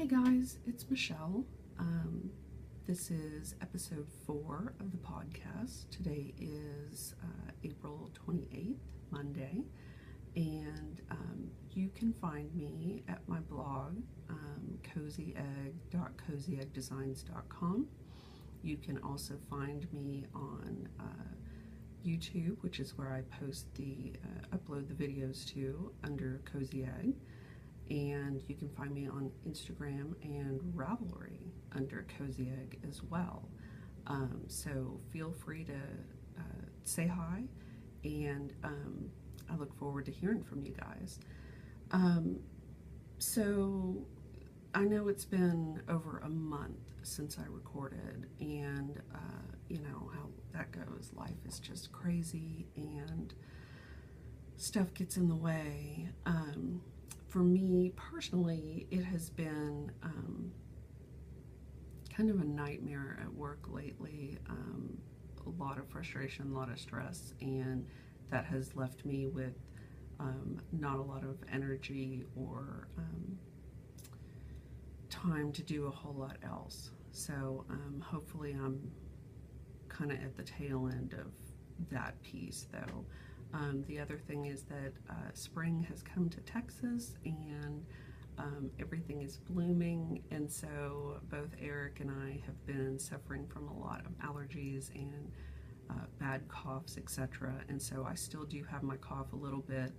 Hey guys, it's Michelle. This is episode 4 of the podcast. Today is April 28th, Monday, and you can find me at my blog, cozyegg.cozyeggdesigns.com. You can also find me on YouTube, which is where I upload the videos to under Cozyegg. And you can find me on Instagram and Ravelry under Cozyegg as well. So feel free to say hi, and I look forward to hearing from you guys. So I know it's been over a month since I recorded, and you know how that goes. Life is just crazy and stuff gets in the way. For me personally, it has been kind of a nightmare at work lately. A lot of frustration, a lot of stress, and that has left me with not a lot of energy or time to do a whole lot else. So hopefully I'm kind of at the tail end of that piece, though. The other thing is that spring has come to Texas, and everything is blooming, and so both Eric and I have been suffering from a lot of allergies and bad coughs, etc. And so I still do have my cough a little bit,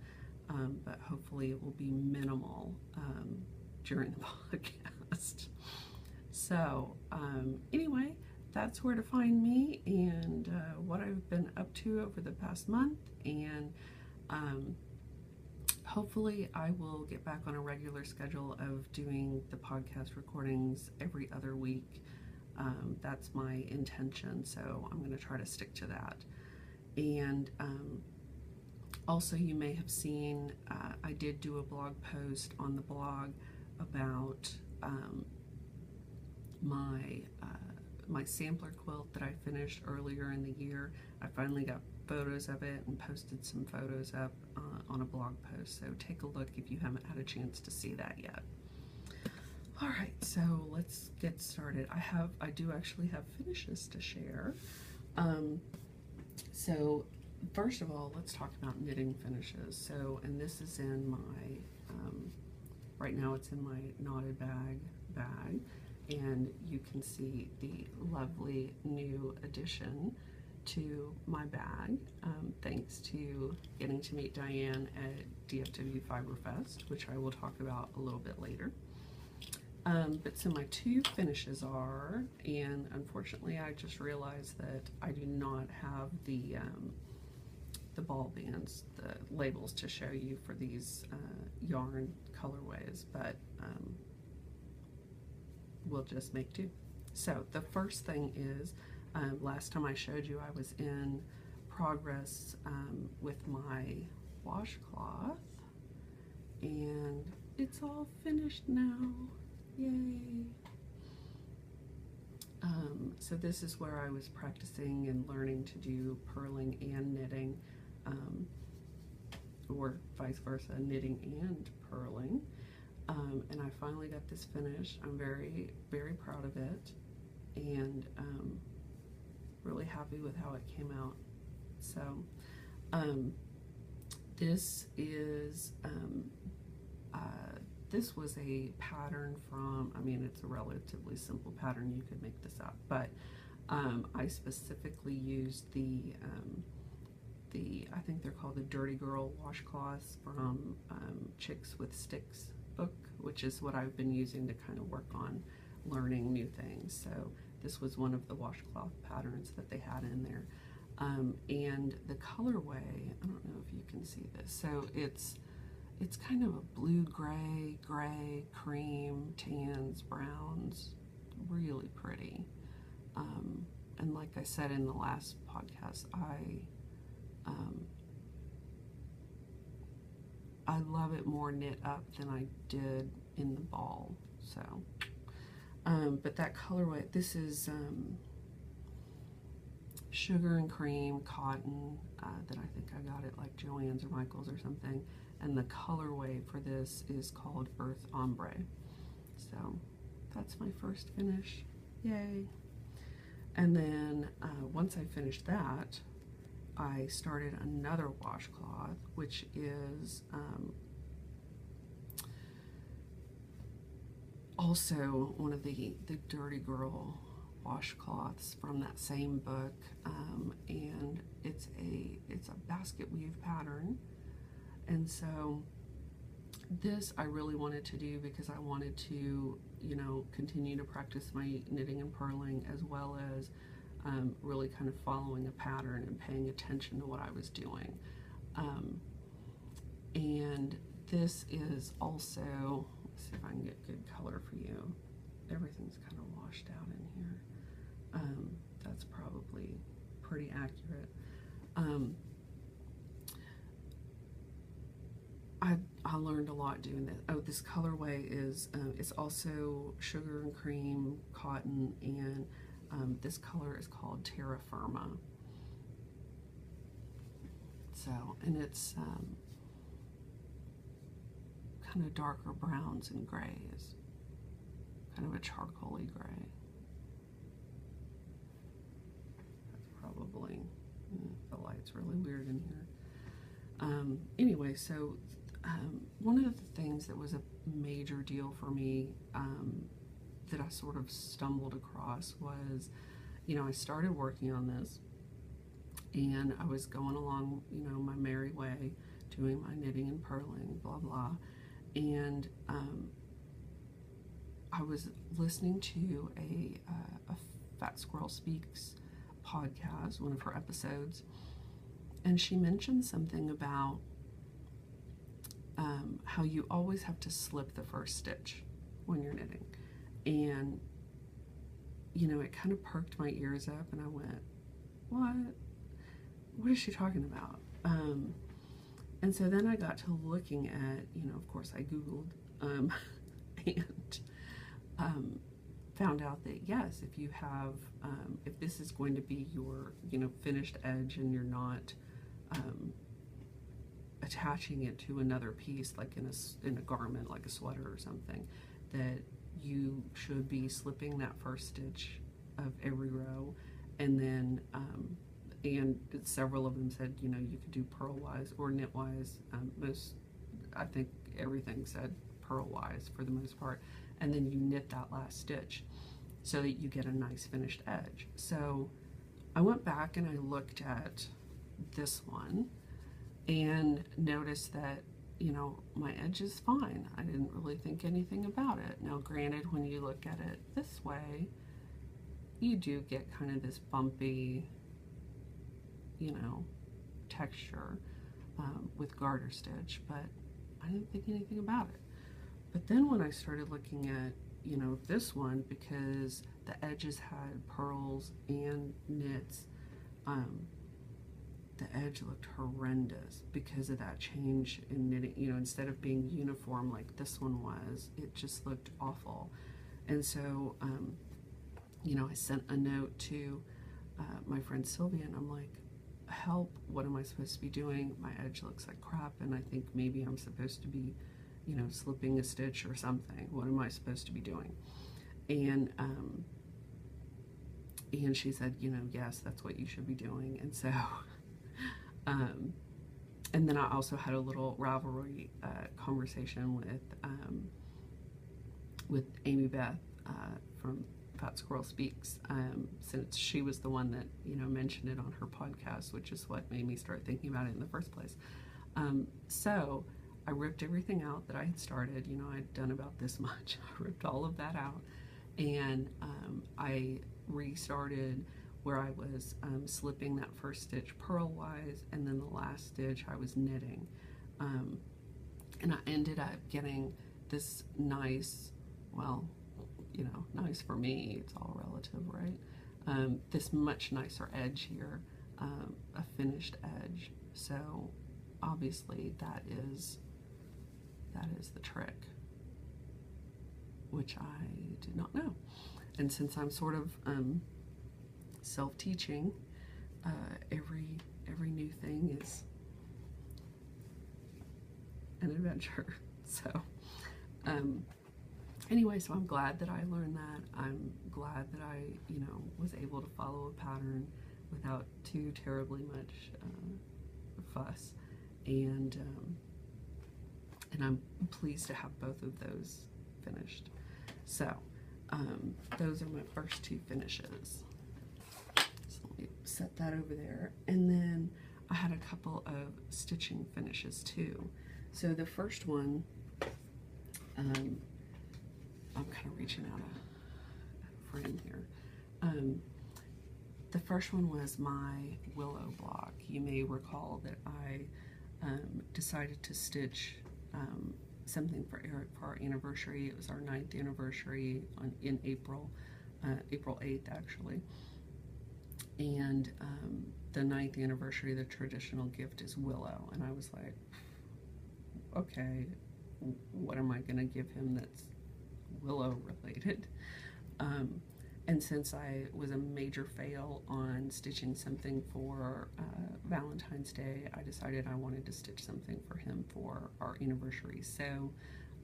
but hopefully it will be minimal during the podcast. So anyway, that's where to find me, and what I've been up to over the past month, and hopefully I will get back on a regular schedule of doing the podcast recordings every other week. That's my intention, so I'm going to try to stick to that. And also, you may have seen I did do a blog post on the blog about my sampler quilt that I finished earlier in the year. I finally got photos of it and posted some photos up on a blog post, so take a look if you haven't had a chance to see that yet. Alright, so let's get started. I do actually have finishes to share. So first of all, let's talk about knitting finishes. So, and this is in my, right now it's in my knotted bag. And you can see the lovely new addition to my bag, thanks to getting to meet Diane at DFW Fiber Fest, which I will talk about a little bit later. But so my two finishes are, and unfortunately I just realized that I do not have the ball bands, the labels to show you for these yarn colorways, but we'll just make do. So the first thing is, last time I showed you I was in progress with my washcloth, and it's all finished now. Yay! So this is where I was practicing and learning to do purling and knitting, or vice versa, knitting and purling. And I finally got this finished. I'm very, very proud of it, and really happy with how it came out. So this is this was a pattern from, I mean, it's a relatively simple pattern, you could make this up, but I specifically used the I think they're called the Dirty Girl washcloths from Chicks with Sticks book, which is what I've been using to kind of work on learning new things. So this was one of the washcloth patterns that they had in there. And the colorway, I don't know if you can see this, so it's kind of a blue, gray, cream, tans, browns, really pretty. And like I said in the last podcast, I love it more knit up than I did in the ball. So, but that colorway, this is sugar and cream cotton that I think I got at like Joann's or Michael's or something, and the colorway for this is called Earth Ombre. So that's my first finish. Yay. And then once I finished that, I started another washcloth, which is also one of the Dirty Girl washcloths from that same book, and it's a basket weave pattern. And so this I really wanted to do because I wanted to, you know, continue to practice my knitting and purling, as well as really kind of following a pattern and paying attention to what I was doing. And this is also, let's see if I can get good color for you. Everything's kind of washed out in here. That's probably pretty accurate. I learned a lot doing this. Oh, this colorway is it's also sugar and cream cotton, and this color is called Terra Firma. So, and it's kind of darker browns and grays, kind of a charcoaly gray. That's probably, the light's really weird in here. Anyway, so one of the things that was a major deal for me that I sort of stumbled across was, you know, I started working on this and I was going along, you know, my merry way, doing my knitting and purling, blah, blah. And I was listening to a Fat Squirrel Speaks podcast, one of her episodes, and she mentioned something about how you always have to slip the first stitch when you're knitting. And, you know, it kind of perked my ears up and I went, what is she talking about? And so then I got to looking at, you know, of course I Googled, and found out that yes, if you have, if this is going to be your, you know, finished edge and you're not attaching it to another piece, like in a garment, like a sweater or something, that you should be slipping that first stitch of every row. And then and several of them said, you know, you could do purlwise or knitwise. I think everything said purlwise for the most part, and then you knit that last stitch so that you get a nice finished edge. So I went back and I looked at this one and noticed that, you know, my edge is fine. I didn't really think anything about it. Now granted, when you look at it this way, you do get kind of this bumpy, you know, texture with garter stitch, but I didn't think anything about it. But then when I started looking at, you know, this one, because the edges had purls and knits, the edge looked horrendous because of that change in knitting. You know, instead of being uniform like this one was, it just looked awful. And so, you know, I sent a note to my friend Sylvia, and I'm like, help, what am I supposed to be doing? My edge looks like crap, and I think maybe I'm supposed to be, you know, slipping a stitch or something. What am I supposed to be doing? And she said, you know, yes, that's what you should be doing. And so, and then I also had a little Ravelry conversation with Amy Beth from Fat Squirrel Speaks, since she was the one that, you know, mentioned it on her podcast, which is what made me start thinking about it in the first place. So I ripped everything out that I had started. You know, I'd done about this much. I ripped all of that out, and I restarted where I was slipping that first stitch purlwise, and then the last stitch I was knitting. And I ended up getting this nice, well, you know, nice for me, it's all relative, right? This much nicer edge here, a finished edge. So obviously that is the trick, which I did not know. And since I'm sort of self-teaching, every new thing is an adventure. So Anyway, so I'm glad that I learned that. I'm glad that I, was able to follow a pattern without too terribly much fuss, and I'm pleased to have both of those finished. So those are my first two finishes. So let me set that over there, and then I had a couple of stitching finishes too. So the first one, I'm kind of reaching out a frame here. The first one was my willow block. You may recall that I decided to stitch something for Eric for our anniversary. It was our 9th anniversary in April, April 8th actually. And the 9th anniversary, the traditional gift is willow. And I was like, okay, what am I gonna give him that's willow related? And since I was a major fail on stitching something for Valentine's Day, I decided I wanted to stitch something for him for our anniversary. So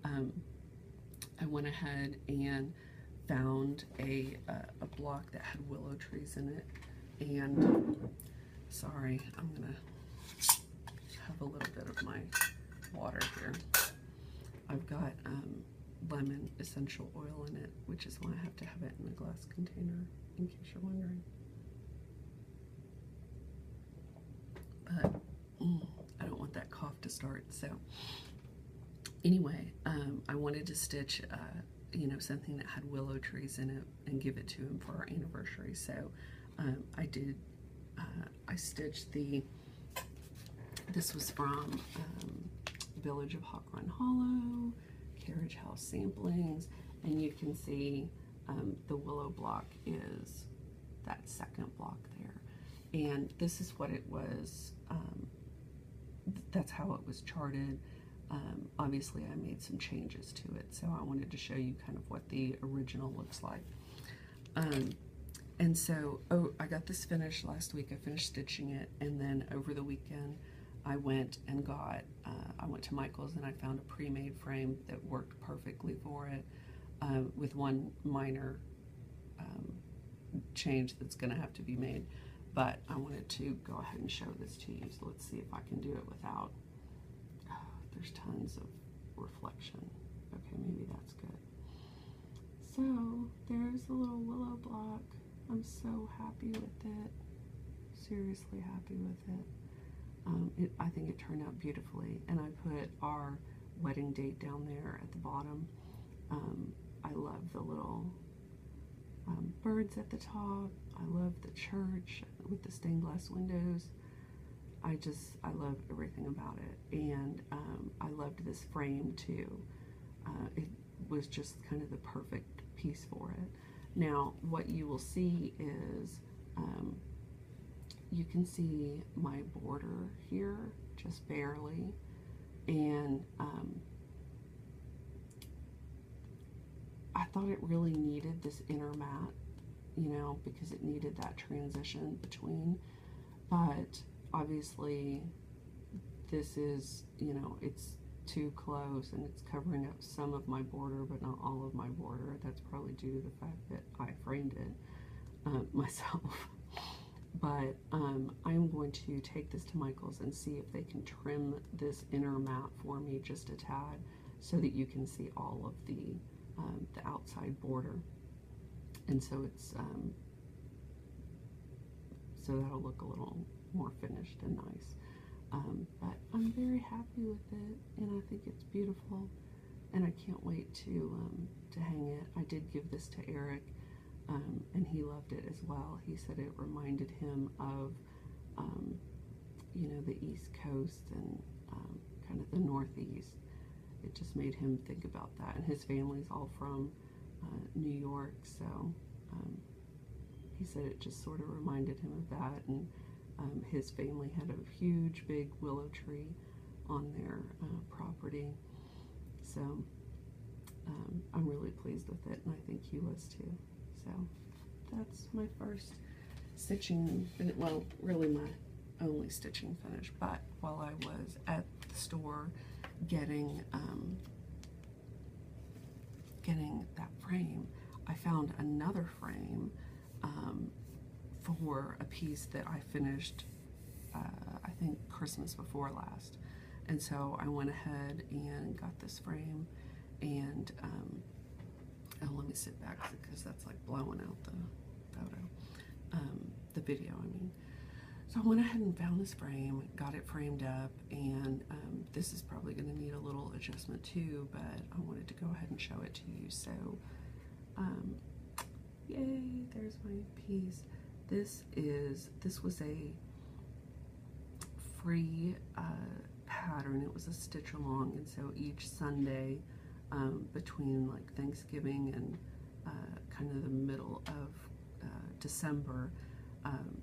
I went ahead and found a block that had willow trees in it. And sorry, I'm gonna have a little bit of my water here. I've got lemon essential oil in it, which is why I have to have it in a glass container, in case you're wondering. But I don't want that cough to start. So anyway, I wanted to stitch something that had willow trees in it and give it to him for our anniversary. So I did. I stitched this was from Village of Hawk Run Hollow, Carriage House Samplings, and you can see the willow block is that second block there. And this is what it was, that's how it was charted. Obviously I made some changes to it, so I wanted to show you kind of what the original looks like. And so, I got this finished last week. I finished stitching it, and then over the weekend I went and got, I went to Michael's and I found a pre-made frame that worked perfectly for it, with one minor change that's going to have to be made. But I wanted to go ahead and show this to you, so let's see if I can do it without, there's tons of reflection. Okay, maybe that's good. So there's the little willow block. I'm so happy with it, seriously happy with it. I think it turned out beautifully, and I put our wedding date down there at the bottom. I love the little birds at the top. I love the church with the stained glass windows. I love everything about it, and I loved this frame too. It was just kind of the perfect piece for it. Now what you will see is you can see my border here just barely, and I thought it really needed this inner mat, because it needed that transition between, but obviously this is, it's too close and it's covering up some of my border but not all of my border. That's probably due to the fact that I framed it myself. But I'm going to take this to Michael's and see if they can trim this inner mat for me just a tad, so that you can see all of the outside border. And so it's so that'll look a little more finished and nice. But I'm very happy with it, and I think it's beautiful, and I can't wait to hang it. I did give this to Eric, and he loved it as well. He said it reminded him of the East Coast and kind of the Northeast. It just made him think about that, and his family's all from New York, so he said it just sort of reminded him of that. And his family had a huge big willow tree on their property, so I'm really pleased with it, and I think he was too. So that's my first stitching, well, really my only stitching finish. But while I was at the store getting getting that frame, I found another frame for a piece that I finished, I think Christmas before last. And so I went ahead and got this frame, and oh, let me sit back because that's like blowing out the photo, the video, I mean. So I went ahead and found this frame, got it framed up, and this is probably going to need a little adjustment too, but I wanted to go ahead and show it to you. So, yay, there's my piece. This was a free pattern. It was a stitch along, and so each Sunday between like Thanksgiving and kind of the middle of December,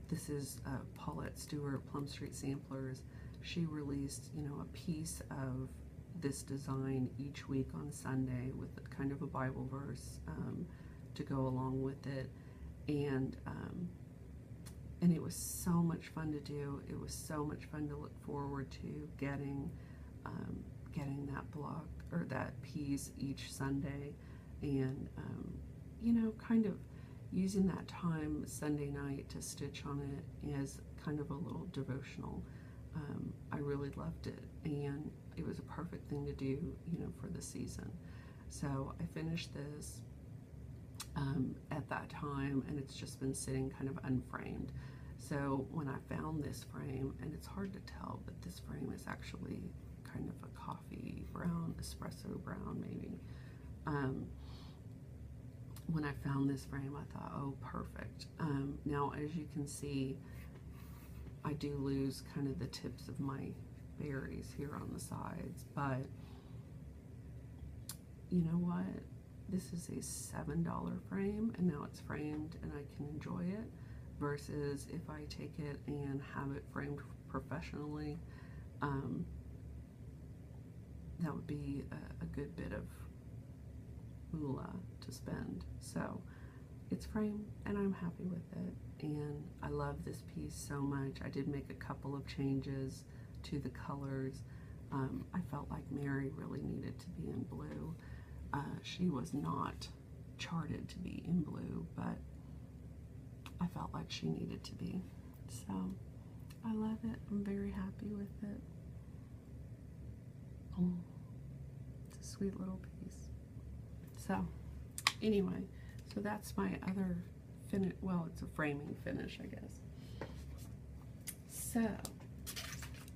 this is Paulette Stewart, Plum Street Samplers. She released, you know, a piece of this design each week on Sunday with kind of a Bible verse to go along with it, and it was so much fun to do. It was so much fun to look forward to getting that block or that piece each Sunday, and you know, kind of using that time Sunday night to stitch on it as kind of a little devotional. I really loved it, and it was a perfect thing to do, you know, for the season. So I finished this at that time, and it's just been sitting kind of unframed. So when I found this frame, and it's hard to tell, but this frame is actually kind of a coffee brown, espresso brown maybe. When I found this frame, I thought, oh, perfect. Now, as you can see, I do lose kind of the tips of my berries here on the sides, but you know what? This is a $7 frame, and now it's framed and I can enjoy it, versus if I take it and have it framed professionally, that would be a good bit of moolah to spend. So it's framed and I'm happy with it, and I love this piece so much. I did make a couple of changes to the colors. I felt like Mary really needed to be in blue. She was not charted to be in blue, but I felt like she needed to be. So I love it. I'm very happy with it. Oh, it's a sweet little piece. So anyway, so that's my other finish. Well, it's a framing finish, I guess. So,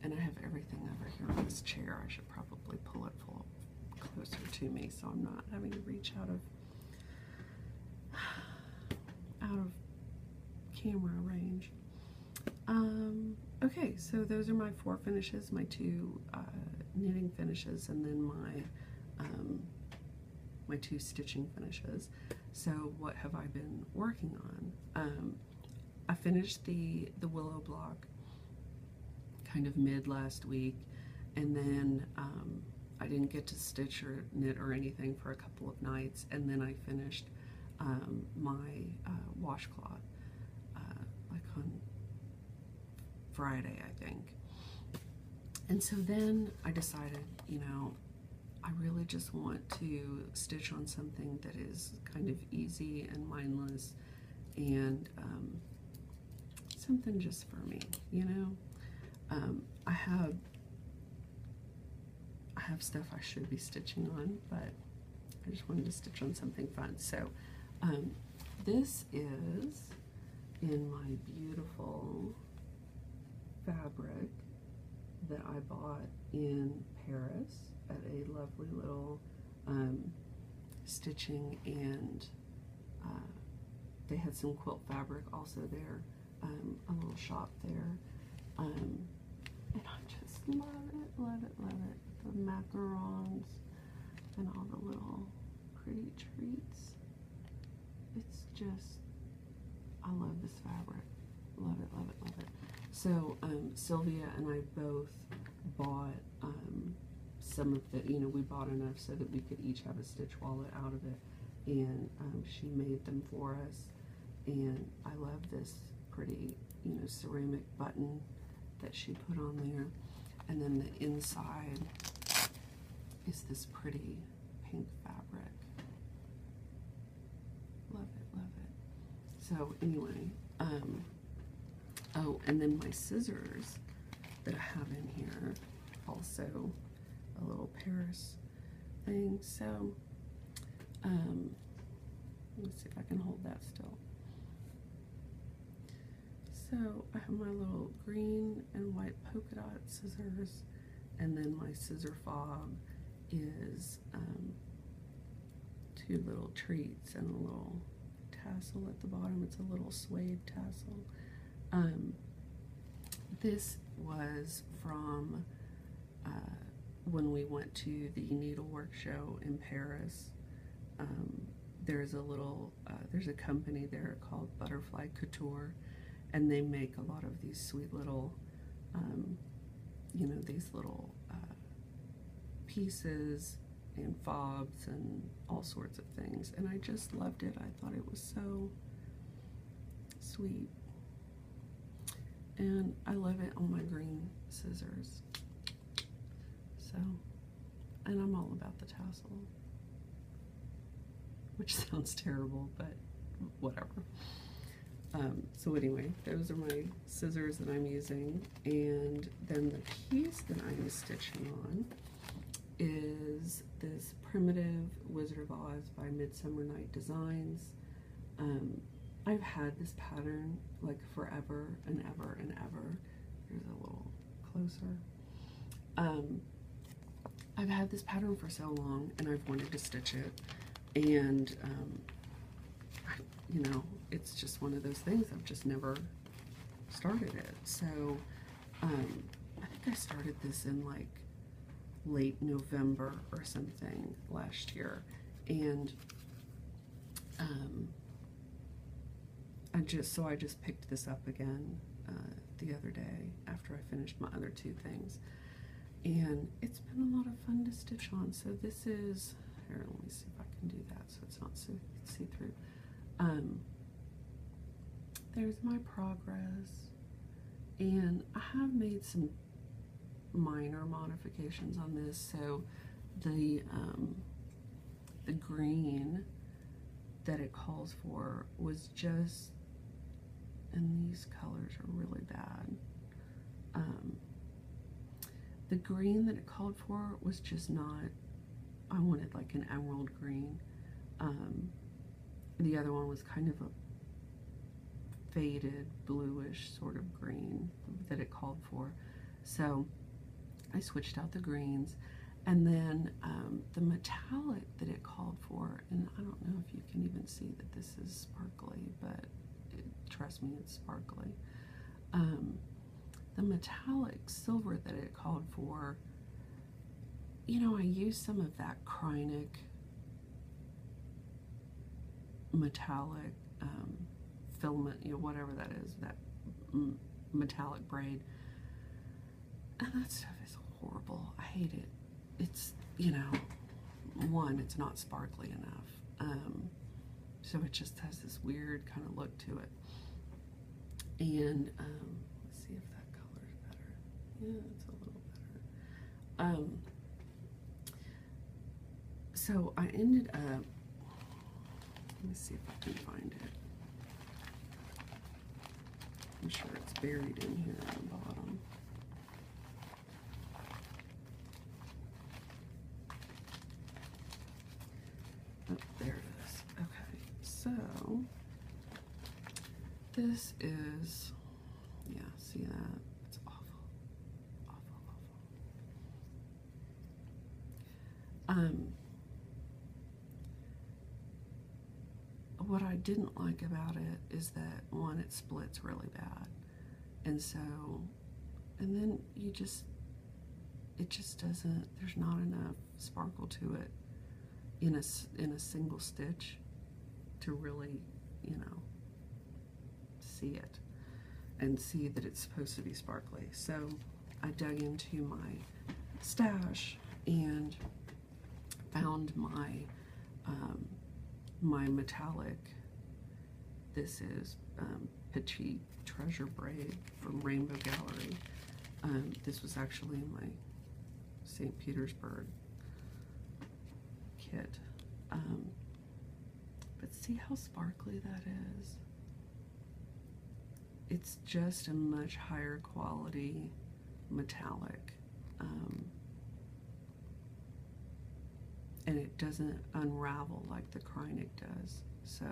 and I have everything over here on this chair. I should probably pull it closer to me so I'm not having to reach out of camera range. Okay, so those are my 4 finishes, my 2 knitting finishes, and then my 2 stitching finishes. So what have I been working on? I finished the willow block kind of mid last week, and then I didn't get to stitch or knit or anything for a couple of nights, and then I finished my washcloth like on Friday, I think. And so then I decided, you know, I really just want to stitch on something that is kind of easy and mindless, and something just for me, you know. I have stuff I should be stitching on, but I just wanted to stitch on something fun. So this is in my beautiful fabric that I bought in Paris at a lovely little stitching, and they had some quilt fabric also there, a little shop there, and I just love it, love it, love it. The macarons and all the little pretty treats. It's just, I love this fabric. Love it, love it, love it. So Sylvia and I both bought some of the, you know, we bought enough so that we could each have a stitch wallet out of it, and she made them for us, and I love this pretty, you know, ceramic button that she put on there. And then the inside is this pretty pink fabric. So anyway, oh, and then my scissors that I have in here, also a little Paris thing. So let's see if I can hold that still. So I have my little green and white polka dot scissors, and then my scissor fob is two little treats and a little tassel at the bottom. It's a little suede tassel. This was from when we went to the needlework show in Paris. There's a company there called Butterfly Couture, and they make a lot of these sweet little, you know, these little pieces and fobs and all sorts of things, and I just loved it. I thought it was so sweet, and I love it on my green scissors. So, and I'm all about the tassel, which sounds terrible, but whatever. So anyway, those are my scissors that I'm using, and then the piece that I'm stitching on is this Primitive Wizard of Oz by Midsummer Night Designs. I've had this pattern like forever and ever and ever. Here's a little closer. I've had this pattern for so long, and I've wanted to stitch it, and you know, it's just one of those things. I've just never started it. So I think I started this in like late November or something last year, and I just picked this up again the other day after I finished my other two things, and it's been a lot of fun to stitch on. So this is, here, let me see if I can do that so it's not so see-through. There's my progress, and I have made some minor modifications on this. So the green that it calls for was just, and these colors are really bad. The green that it called for was just not, I wanted like an emerald green. The other one was kind of a faded bluish sort of green that it called for. So I switched out the greens, and then the metallic that it called for, and I don't know if you can even see that this is sparkly, but trust me, it's sparkly. The metallic silver that it called for, you know, I used some of that Kreinik metallic filament, you know, whatever that is, that metallic braid, and that stuff is horrible. I hate it. It's, you know, one, it's not sparkly enough, so it just has this weird kind of look to it. And let's see if that color is better. Yeah, it's a little better. So I ended up, let me see if I can find it. I'm sure it's buried in here at the bottom. Oh, there it is. Okay, so this is, yeah, see that? It's awful, awful, awful. What I didn't like about it is that, one, it splits really bad, and so, and then it just doesn't, there's not enough sparkle to it in a single stitch to really, you know, see it and see that it's supposed to be sparkly. So I dug into my stash and found my my metallic. This is Petite Treasure Braid from Rainbow Gallery. This was actually my St. Petersburg kit. But see how sparkly that is? it's just a much higher quality metallic, and it doesn't unravel like the Kreinik does. So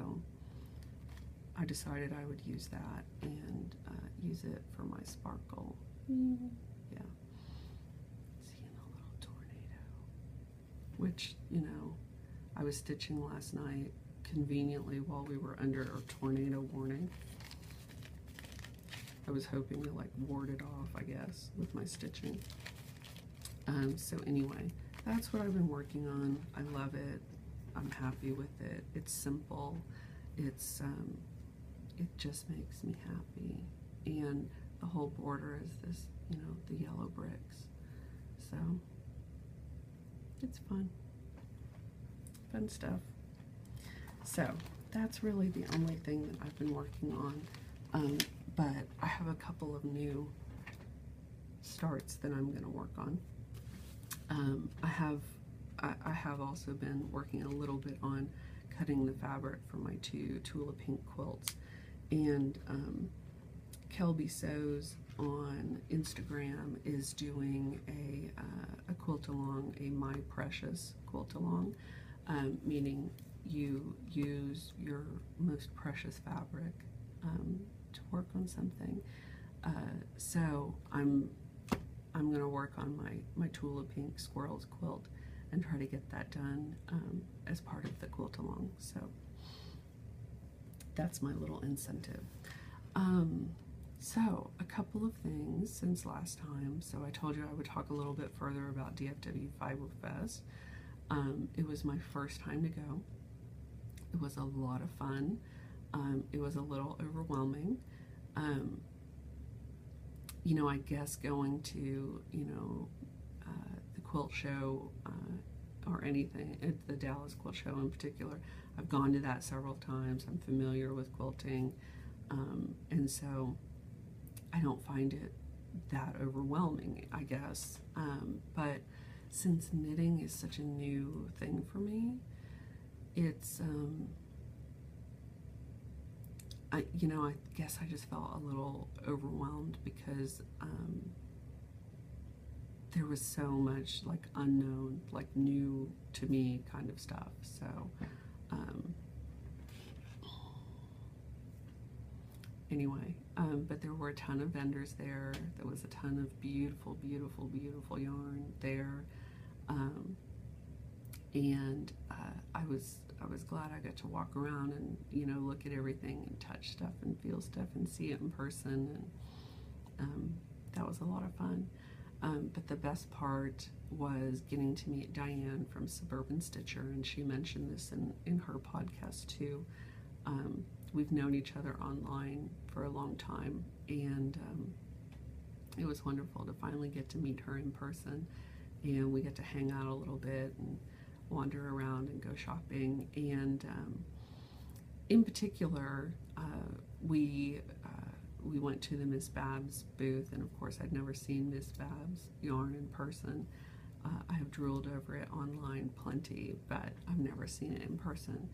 I decided I would use that and use it for my sparkle. Yeah. Seeing a little tornado, which, you know, I was stitching last night conveniently while we were under a tornado warning. I was hoping to like ward it off, I guess, with my stitching. So anyway, that's what I've been working on. I love it. I'm happy with it. It's simple. It's it just makes me happy. And the whole border is this, you know, the yellow bricks. So it's fun. Fun stuff. So that's really the only thing that I've been working on. But I have a couple of new starts that I'm going to work on. I have also been working a little bit on cutting the fabric for my 2 Tulip Pink quilts. And Kelby Sews on Instagram is doing a quilt along, a My Precious quilt along, meaning you use your most precious fabric to work on something. So I'm going to work on my Tulip Pink Squirrels quilt and try to get that done as part of the quilt along. So that's my little incentive. So a couple of things since last time. So I told you I would talk a little bit further about DFW Fiber Fest. It was my first time to go. It was a lot of fun. It was a little overwhelming. You know, I guess going to, you know, the quilt show or anything, at the Dallas Quilt Show in particular, I've gone to that several times. I'm familiar with quilting, and so I don't find it that overwhelming, I guess. But since knitting is such a new thing for me, it's you know, I guess I just felt a little overwhelmed because there was so much like unknown, like new to me kind of stuff. So anyway, but there were a ton of vendors there. There was a ton of beautiful, beautiful, beautiful yarn there, and I was glad I got to walk around and, you know, look at everything and touch stuff and feel stuff and see it in person, and that was a lot of fun. But the best part was getting to meet Diane from Suburban Stitcher, and she mentioned this in her podcast too. We've known each other online for a long time, and it was wonderful to finally get to meet her in person, and we get to hang out a little bit and wander around and go shopping. And in particular, we went to the Miss Babs booth, and of course I'd never seen Miss Babs yarn in person. I have drooled over it online plenty, but I've never seen it in person.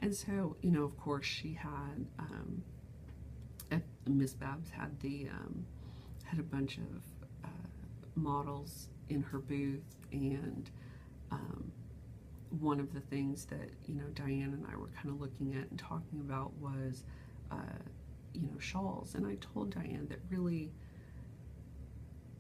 And so, you know, of course she had Miss Babs had had a bunch of models in her booth, and one of the things that, you know, Diane and I were kind of looking at and talking about was you know, shawls. And I told Diane that really,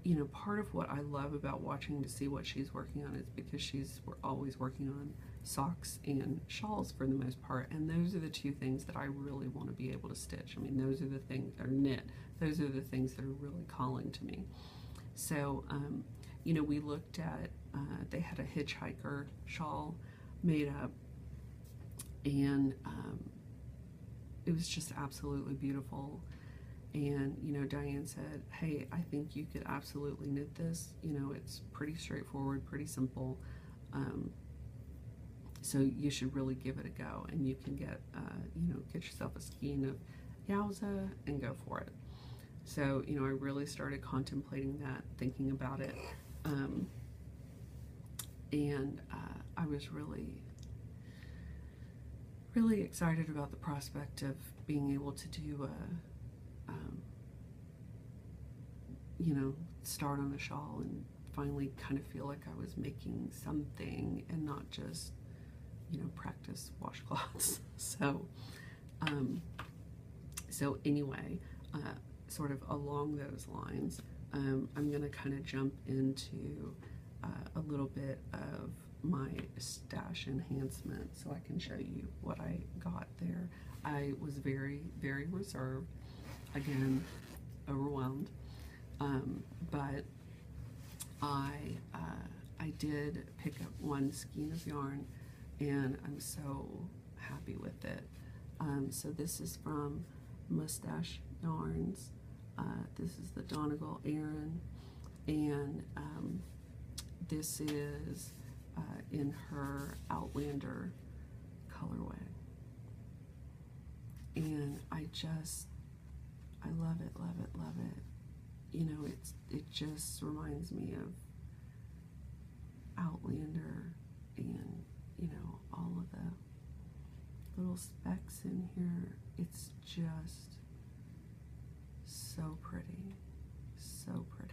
you know, part of what I love about watching to see what she's working on is because we're always working on socks and shawls for the most part, and those are the two things that I really want to be able to stitch. I mean, those are the things, or knit, those are the things that are really calling to me. So you know, we looked at they had a hitchhiker shawl made up, and it was just absolutely beautiful. And, you know, Diane said, hey, I think you could absolutely knit this. You know, it's pretty straightforward, pretty simple. So you should really give it a go, and you can get, you know, get yourself a skein of Yowza and go for it. So, you know, I really started contemplating that, thinking about it. And I was really excited about the prospect of being able to do you know, start on a shawl and finally kind of feel like I was making something and not just, you know, practice washcloths. So anyway, sort of along those lines, I'm going to kind of jump into a little bit of my stash enhancement so I can show you what I got there. I was very, very reserved, again, overwhelmed, but I did pick up one skein of yarn, and I'm so happy with it. So this is from Mustache Yarns. This is the Donegal Aran, and this is in her Outlander colorway. And I love it, love it, love it. You know, it just reminds me of Outlander, and, you know, all of the little specks in here. It's just so pretty, so pretty.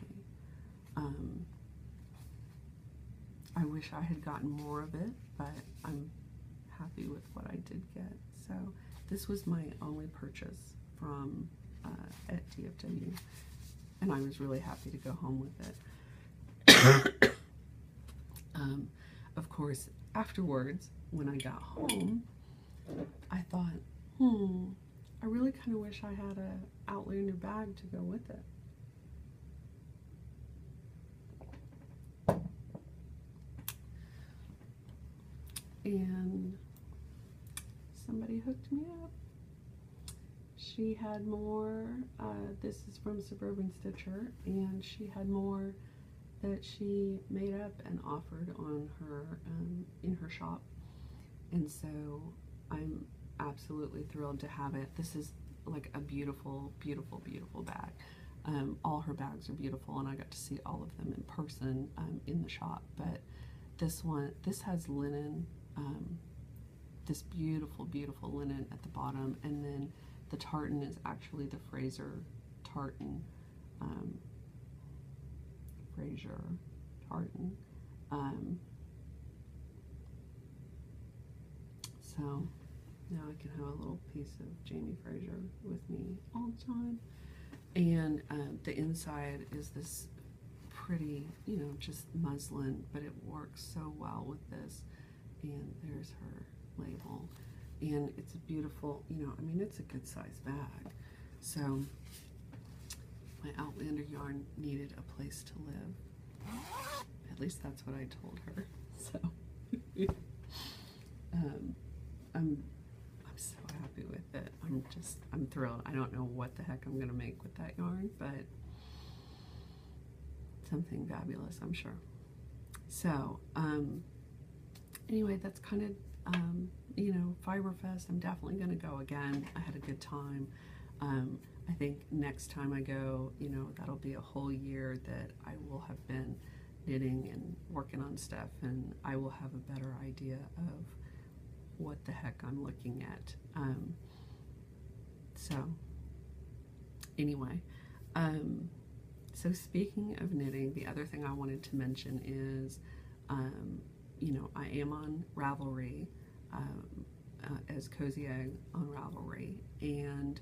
I wish I had gotten more of it, but I'm happy with what I did get. So this was my only purchase from at DFW, and I was really happy to go home with it. Of course, afterwards, when I got home, I thought, I really kind of wish I had a Outlander bag to go with it. And somebody hooked me up. She had more, this is from Suburban Stitcher, and she had more that she made up and offered on her, in her shop. And so I'm absolutely thrilled to have it. This is like a beautiful, beautiful, beautiful bag. All her bags are beautiful, and I got to see all of them in person in the shop. But this one, this has linen, this beautiful, beautiful linen at the bottom, and then the tartan is actually the Fraser tartan. Fraser tartan. So now I can have a little piece of Jamie Fraser with me all the time. And the inside is this pretty, you know, just muslin, but it works so well with this. And there's her label. And it's a beautiful, you know, I mean, it's a good size bag. So my Outlander yarn needed a place to live. At least that's what I told her. So I'm so happy with it. I'm thrilled. I don't know what the heck I'm gonna make with that yarn, but something fabulous, I'm sure. So anyway, that's kind of you know, Fiberfest. I'm definitely gonna go again. I had a good time. I think next time I go, you know, that'll be a whole year that I will have been knitting and working on stuff, and I will have a better idea of what the heck I'm looking at. So anyway, so speaking of knitting, the other thing I wanted to mention is, you know, I am on Ravelry, as Cozyegg on Ravelry, and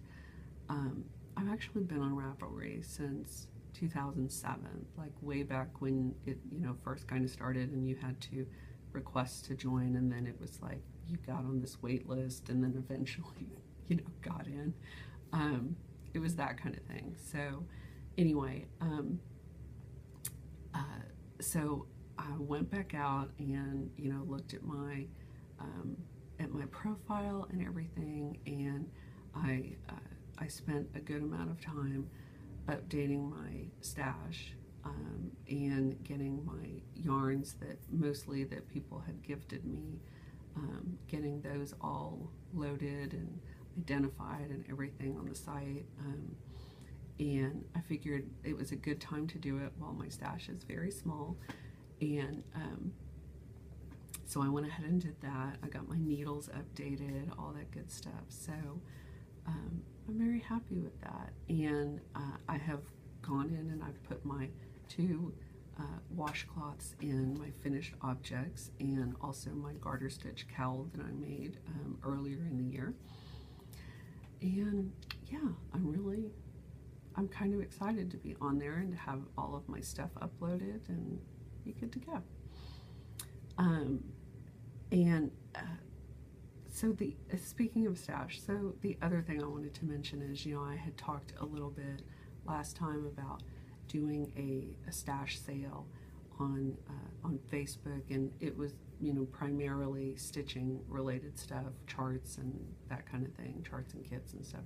I've actually been on Ravelry since 2007, like way back when it, you know, first kind of started, and you had to request to join, and then it was like you got on this wait list, and then eventually, you know, got in. It was that kind of thing. So anyway, so I went back out and, you know, looked at my profile and everything, and I spent a good amount of time updating my stash and getting my yarns that mostly that people had gifted me, getting those all loaded and identified and everything on the site. And I figured it was a good time to do it while my stash is very small. And so I went ahead and did that. I got my needles updated, all that good stuff. So I'm very happy with that. And I have gone in and I've put my 2 washcloths in my finished objects, and also my garter stitch cowl that I made earlier in the year. And yeah, I'm kind of excited to be on there and to have all of my stuff uploaded and be good to go. So speaking of stash, so the other thing I wanted to mention is, you know, I had talked a little bit last time about doing a stash sale on Facebook, and it was, you know, primarily stitching related stuff, charts and that kind of thing, charts and kits and stuff.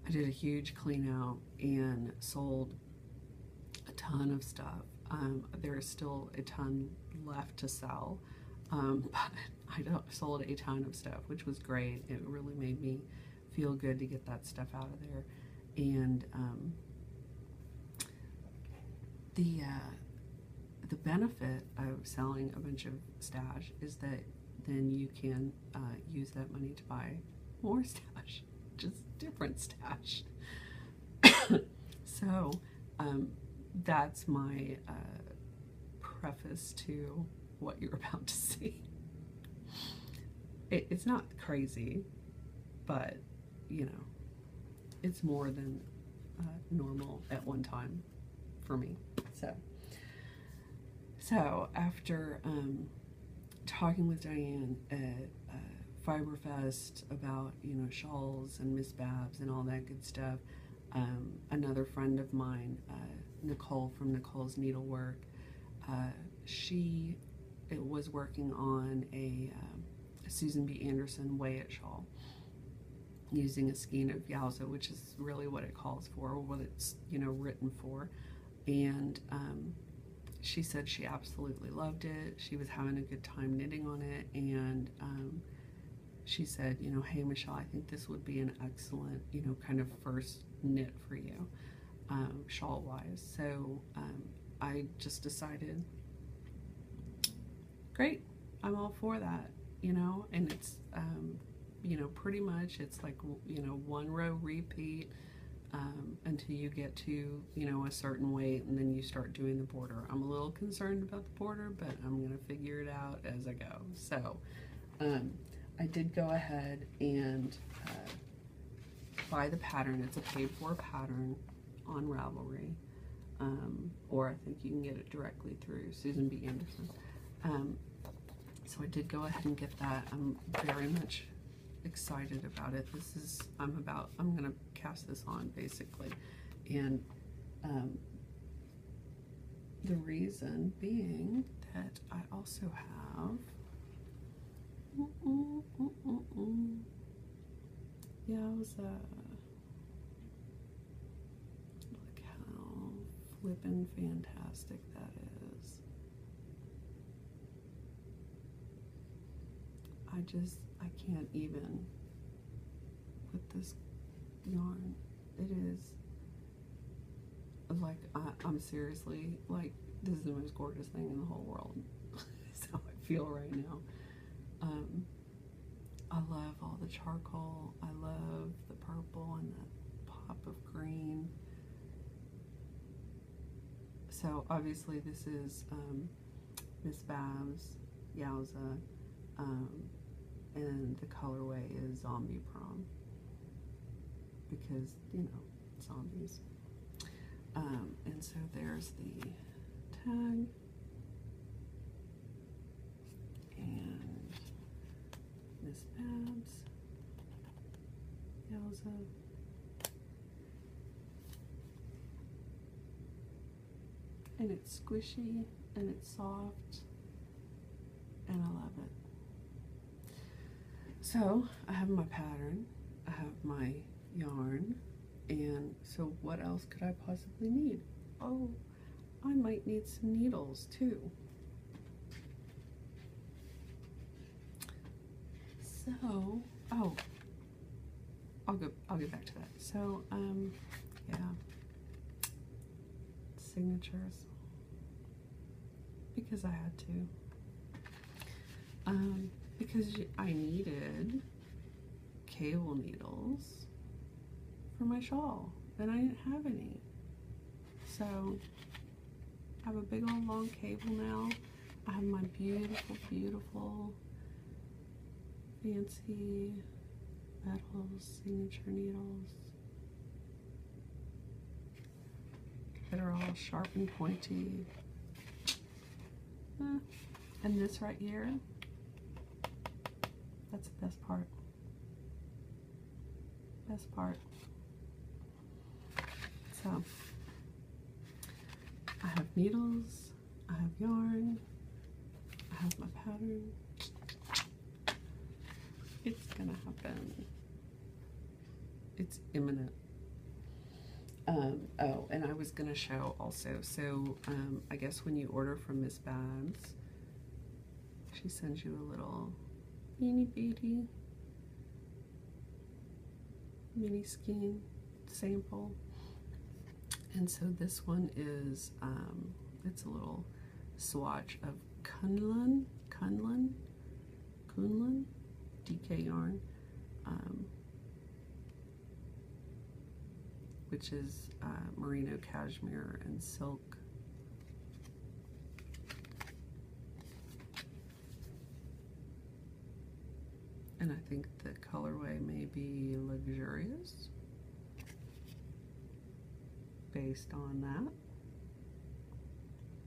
I did a huge clean out and sold a ton of stuff. There is still a ton left to sell, but I sold a ton of stuff, which was great. It really made me feel good to get that stuff out of there. And the benefit of selling a bunch of stash is that then you can use that money to buy more stash, just different stash. So that's my preface to what you're about to see. It's not crazy, but you know, it's more than normal at one time for me. So after talking with Diane at Fiberfest about, you know, shawls and Miss Babs and all that good stuff, another friend of mine, Nicole from Nicole's Needlework, she was working on a Susan B. Anderson Way-It shawl using a skein of Yowza, which is really what it calls for, what it's, you know, written for. And she said she absolutely loved it. She was having a good time knitting on it, and she said, you know, hey Michelle, I think this would be an excellent, you know, kind of first knit for you, shawl wise. So I just decided, great, I'm all for that, you know. And it's you know, pretty much it's like, you know, 1 row repeat until you get to, you know, a certain weight, and then you start doing the border. I'm a little concerned about the border, but I'm gonna figure it out as I go. So I did go ahead and buy the pattern. It's a paid for pattern on Ravelry, or I think you can get it directly through Susan B. Anderson. So I did go ahead and get that. I'm very much excited about it. This is, I'm gonna cast this on basically, and the reason being that I also have Yowza. Look how flippin' fantastic that is. I can't even with this yarn. It is like, I'm seriously like, this is the most gorgeous thing in the whole world. That's how I feel right now. I love all the charcoal. I love the purple and the pop of green. So obviously this is Miss Babs Yowza, and the colorway is Zombie Prom, because, you know, zombies. And so there's the tag, and Miss Babs Yowza. And it's squishy and it's soft, and I love it. So I have my pattern, I have my yarn, and so what else could I possibly need? Oh, I might need some needles too. So, oh, I'll get back to that. So, yeah, signatures, because I had to. Because I needed cable needles for my shawl, and I didn't have any. So I have a big old long cable now. I have my beautiful, beautiful fancy metals, signature needles that are all sharp and pointy. And this right here, that's the best part. Best part. So I have needles, I have yarn, I have my pattern. It's gonna happen. It's imminent. Oh, and I was gonna show also, so I guess when you order from Miss Babs, she sends you a little itty bitty mini skein sample. And so this one is, it's a little swatch of Kunlun DK yarn, which is merino cashmere and silk. And I think the colorway may be luxurious based on that.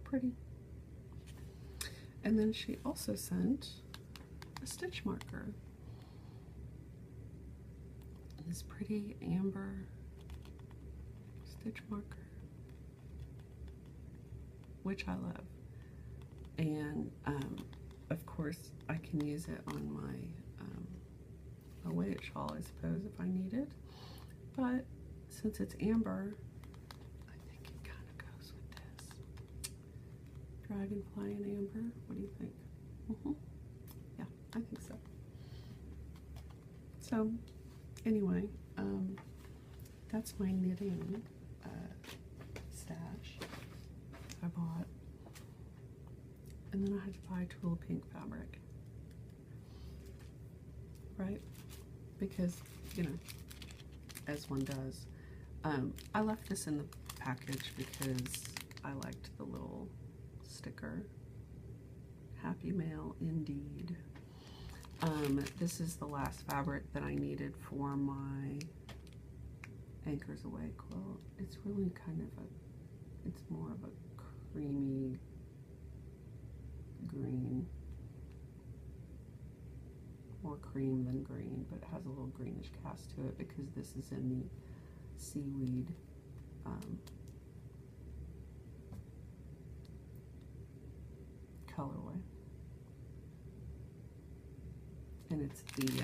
Pretty. And then she also sent a stitch marker. This pretty amber stitch marker, which I love. And of course I can use it on my away shawl, I suppose, if I need it. But since it's amber, I think it kind of goes with this. Dragonfly and amber, what do you think? Yeah, I think so. So anyway, that's my knitting stash I bought. And then I had to buy Tulle Pink fabric, right? Because, you know, as one does. I left this in the package because I liked the little sticker. Happy mail indeed. This is the last fabric that I needed for my Anchors Away quilt. It's really kind of it's more of a creamy green. More cream than green, but it has a little greenish cast to it because this is in the seaweed colorway. And it's the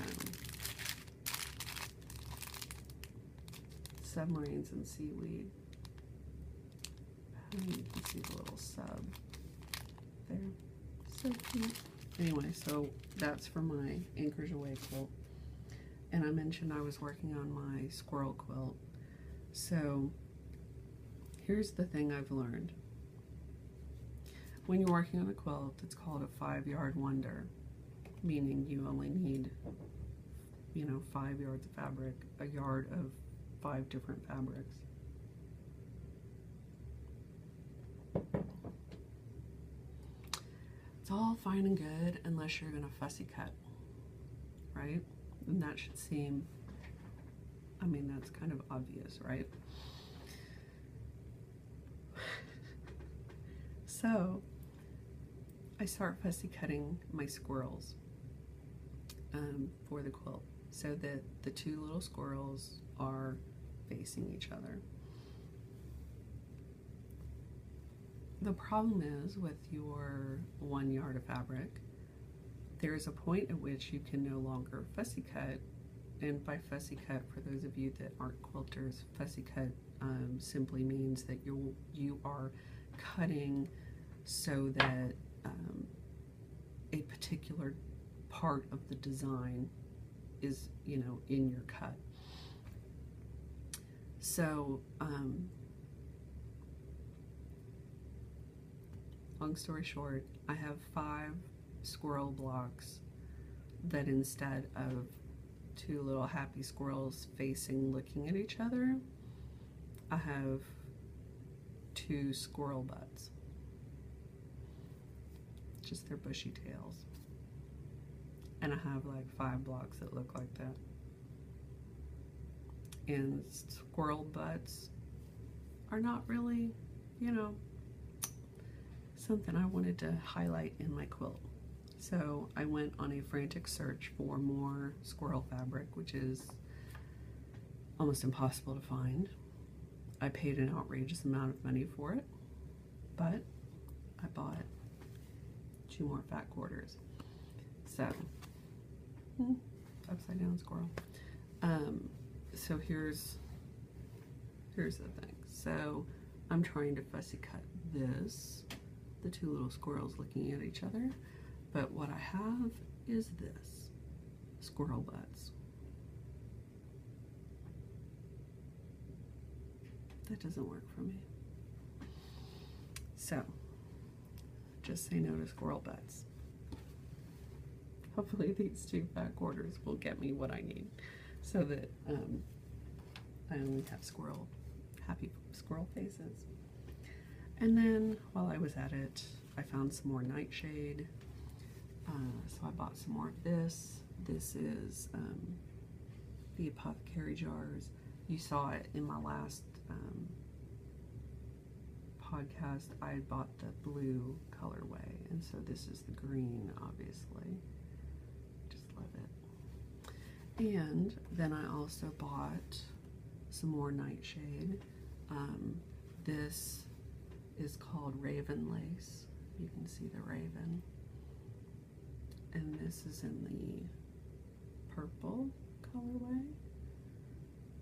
submarines and seaweed. And you can see the little sub there. So cute. Anyway, so that's for my Anchors Away quilt. And I mentioned I was working on my squirrel quilt. So here's the thing I've learned. When you're working on a quilt, it's called a 5-yard wonder, meaning you only need, you know, 5 yards of fabric, a yard of 5 different fabrics. It's all fine and good unless you're gonna fussy cut, right? And that should seem, I mean, that's kind of obvious, right? So I start fussy cutting my squirrels for the quilt so that the 2 little squirrels are facing each other. The problem is with your 1 yard of fabric, there is a point at which you can no longer fussy cut. And by fussy cut, for those of you that aren't quilters, fussy cut simply means that you are cutting so that a particular part of the design is, you know, in your cut. So long story short, I have 5 squirrel blocks that instead of 2 little happy squirrels facing, looking at each other, I have 2 squirrel butts. Just their bushy tails. And I have like 5 blocks that look like that. And squirrel butts are not really, you know, something I wanted to highlight in my quilt. So I went on a frantic search for more squirrel fabric, which is almost impossible to find. I paid an outrageous amount of money for it, but I bought 2 more fat quarters. So, upside down squirrel. So here's the thing. So I'm trying to fussy cut this, the 2 little squirrels looking at each other, but what I have is this, squirrel butts. That doesn't work for me. So, just say no to squirrel butts. Hopefully these 2 fat quarters will get me what I need so that I only have happy squirrel faces. And then while I was at it, I found some more nightshade. So I bought some more of this. This is the apothecary jars. You saw it in my last podcast. I bought the blue colorway, and so this is the green, obviously. Just love it. And then I also bought some more nightshade. This is called Raven Lace. You can see the raven. And this is in the purple colorway,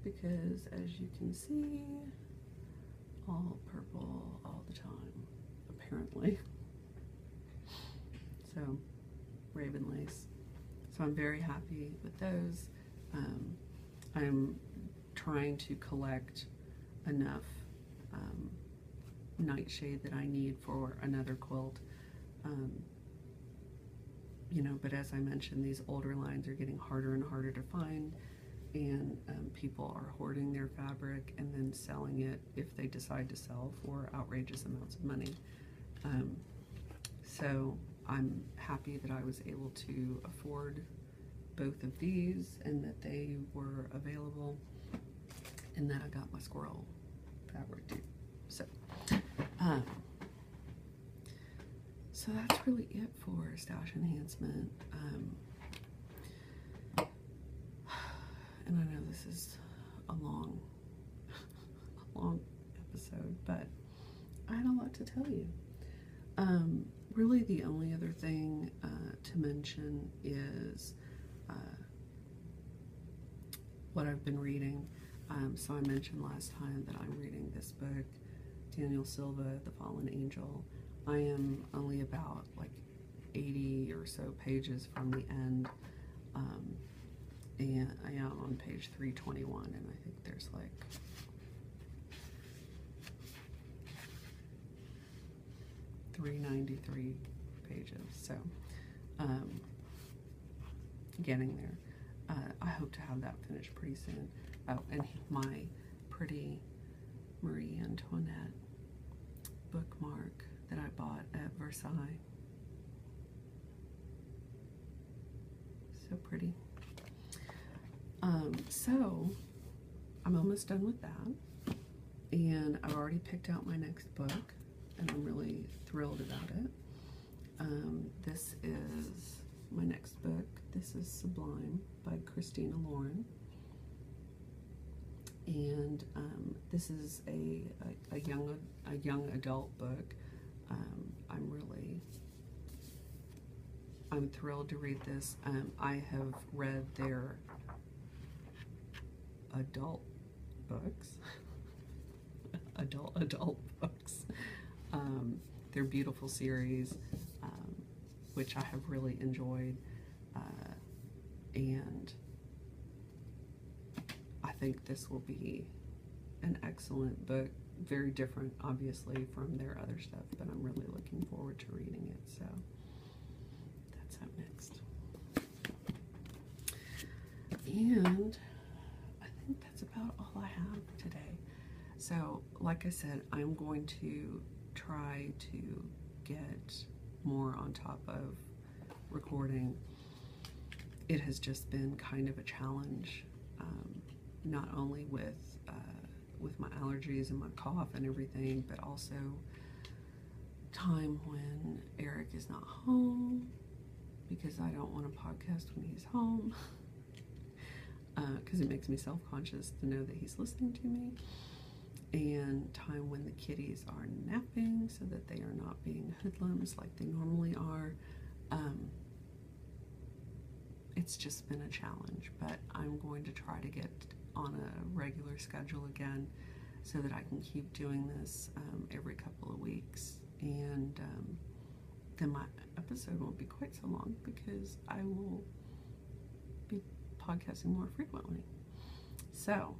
because as you can see, all purple all the time, apparently. So, Raven Lace. So I'm very happy with those. I'm trying to collect enough nightshade that I need for another quilt. You know, but as I mentioned, these older lines are getting harder and harder to find, and people are hoarding their fabric and then selling it, if they decide to sell, for outrageous amounts of money. So I'm happy that I was able to afford both of these and that they were available, and that I got my squirrel fabric too. So that's really it for stash enhancement. And I know this is a long episode, but I had a lot to tell you. Really the only other thing to mention is what I've been reading. So I mentioned last time that I'm reading this book, Daniel Silva, The Fallen Angel. I am only about like 80 or so pages from the end, and I am on page 321, and I think there's like .393 pages, so getting there. I hope to have that finished pretty soon. Oh, and my pretty Marie Antoinette bookmark that I bought at Versailles. So pretty. So I'm almost done with that, and I've already picked out my next book, and I'm really thrilled about it. This is my next book. This is Sublime by Christina Lauren, and this is a young adult book. I'm thrilled to read this. I have read their adult books, adult books. Their beautiful series, which I have really enjoyed, and I think this will be an excellent book. Very different, obviously, from their other stuff, but I'm really looking forward to reading it, so that's up next. And I think that's about all I have today. So, like I said, I'm going to try to get more on top of recording. It has just been kind of a challenge, not only with my allergies and my cough and everything, but also time when Eric is not home, because I don't want to podcast when he's home, because it makes me self-conscious to know that he's listening to me, and time when the kitties are napping so that they are not being hoodlums like they normally are. It's just been a challenge, but I'm going to try to get on a regular schedule again so that I can keep doing this every couple of weeks, and then my episode won't be quite so long because I will be podcasting more frequently. So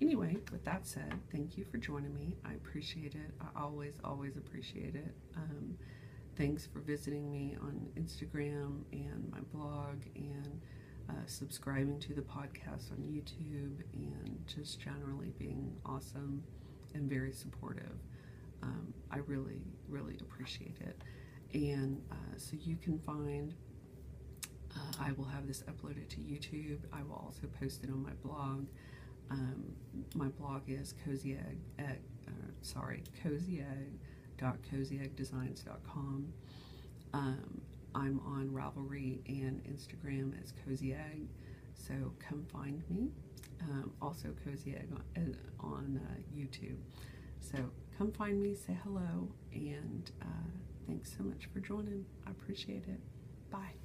anyway, with that said, thank you for joining me. I appreciate it. I always appreciate it. Thanks for visiting me on Instagram and my blog, and subscribing to the podcast on YouTube, and just generally being awesome and very supportive. I really appreciate it. And so you can find, I will have this uploaded to YouTube. I will also post it on my blog. My blog is cozyegg.cozyeggdesigns.com. I'm on Ravelry and Instagram as Cozyegg, so come find me. Also Cozyegg on YouTube. So come find me, say hello, and thanks so much for joining. I appreciate it. Bye.